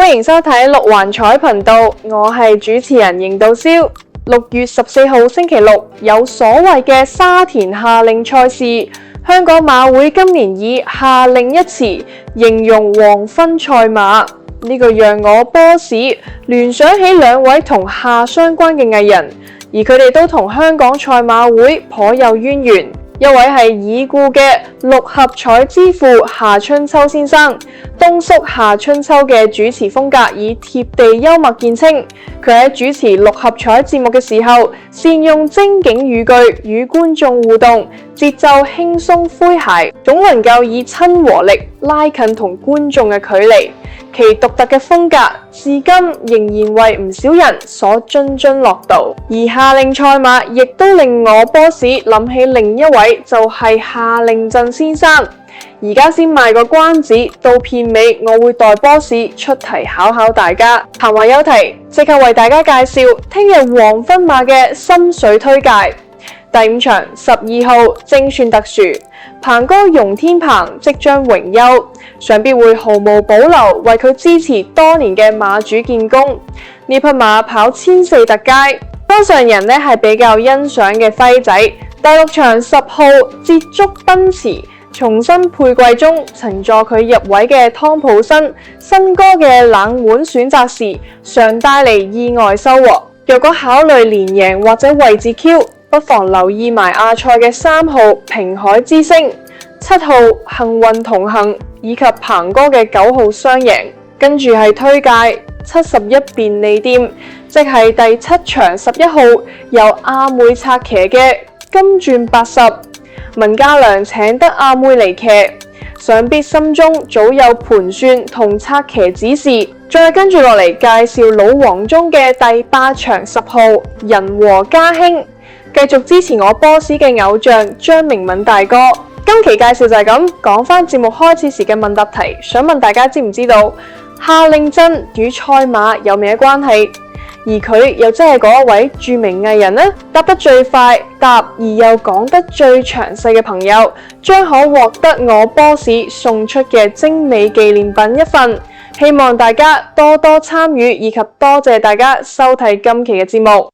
歡迎收睇六環彩頻道，我係主持人邢道蕭。6月14號星期六有所謂嘅沙田夏令賽事，香港馬會今年以夏令一詞形容黃昏賽馬，呢個讓我波士聯想起兩位同夏相關嘅藝人，而佢哋都同香港賽馬會頗有淵源。一位係已故嘅六合彩之父夏春秋先生，東叔夏春秋嘅主持風格以貼地幽默見稱。佢喺主持六合彩節目嘅時候，善用精警語句與觀眾互動，節奏輕鬆詼諧，總能夠以親和力拉近同觀眾嘅距離。其獨特嘅風格至今仍然為唔少人所津津樂道，而夏令賽馬亦都令我波士諗起另一位，就係夏令振先生。而家先賣個關子，到片尾我會代波士出題考考大家。閒話休題，即刻為大家介紹聽日黃昏馬嘅心水推介。第5場12號精算特殊，鵬哥容天鵬即將榮休，想必會毫無保留為佢支持多年嘅馬主建功。呢匹馬跑1400特街，當上人呢係比較欣賞嘅輝仔。第6場10號捷足奔馳，重新配貴中曾助佢入位嘅湯普森新歌嘅冷門選擇時，常帶嚟意外收穫。若果考慮連贏或者位置 Q，不妨留意埋亞賽嘅3號平海之星、7號幸運同行以及鵬哥嘅9號雙贏。跟住係推介71便利店，即係第7場11號由阿妹策騎嘅金鑽80，文家良請得阿妹嚟騎，想必心中早有盤算同策騎指示。再跟住落嚟介紹老黃中嘅第8場10號人和家興，繼續支持我波士嘅偶像張明敏大哥。今期介紹就係咁，講返節目開始時嘅問答題，想問大家知唔知道夏令振與賽馬有咩關係？而佢又真係嗰一位著名藝人呢？答得最快答而又講得最詳細嘅朋友，將可獲得我波士送出嘅精美紀念品一份。希望大家多多參與，以及多謝大家收睇今期嘅節目。